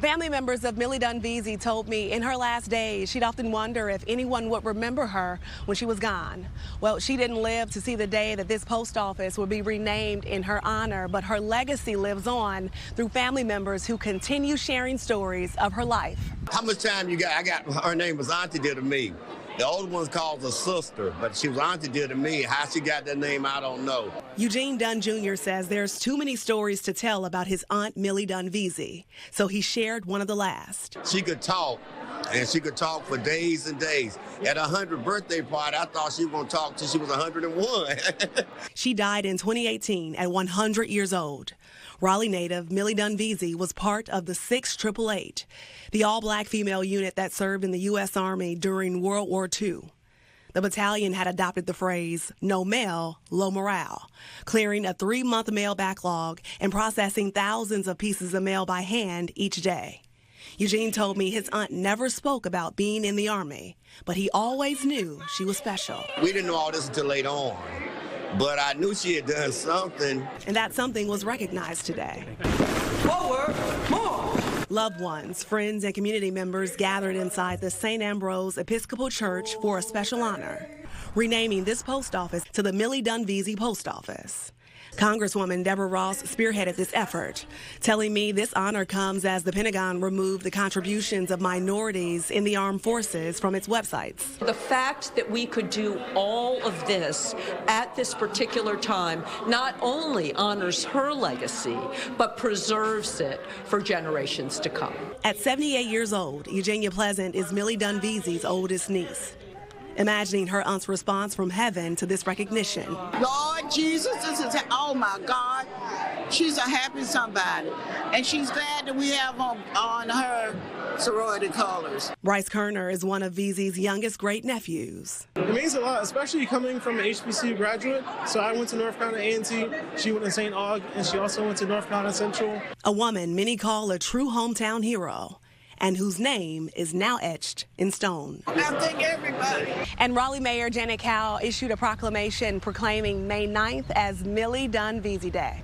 Family members of Millie Dunn Veasey told me in her last days she'd often wonder if anyone would remember her when she was gone. Well, she didn't live to see the day that this post office would be renamed in her honor, but her legacy lives on through family members who continue sharing stories of her life. How much time you got? Her name was Auntie dear to me. The older one's called her sister, but she was Auntie dear to me. How she got that name, I don't know. Eugene Dunn Jr. says there's too many stories to tell about his Aunt Millie Dunn Veasey, so he shared one of the last. She could talk, and she could talk for days and days. At her 100th birthday party, I thought she was going to talk till she was 101. She died in 2018 at 100 years old. Raleigh native Millie Dunn Veasey was part of the 688, the all-black female unit that served in the U.S. Army during World War II. The battalion had adopted the phrase, no mail, low morale, clearing a 3-month mail backlog and processing thousands of pieces of mail by hand each day. Eugene told me his aunt never spoke about being in the Army, but he always knew she was special. We didn't know all this until later on, but I knew she had done something. And that something was recognized today. Forward, more. Loved ones, friends, and community members gathered inside the St. Ambrose Episcopal Church for a special honor, renaming this post office to the Millie Dunn Veasey Post Office. Congresswoman Deborah Ross spearheaded this effort, telling me this honor comes as the Pentagon removed the contributions of minorities in the armed forces from its websites. The fact that we could do all of this at this particular time not only honors her legacy, but preserves it for generations to come. At 78 years old, Eugenia Pleasant is Millie Dunn Veasey's oldest niece. Imagining her aunt's response from heaven to this recognition. Lord Jesus, this is, oh my God, she's a happy somebody. And she's glad that we have on her sorority colors. Bryce Kerner is one of Veasey's youngest great-nephews. It means a lot, especially coming from an HBCU graduate. So I went to North Carolina A&T, she went to St. Aug, and she also went to North Carolina Central. A woman many call a true hometown hero, and whose name is now etched in stone. I thank everybody. And Raleigh Mayor Janet Cowell issued a proclamation proclaiming May 9th as Millie Dunn Veasey Day.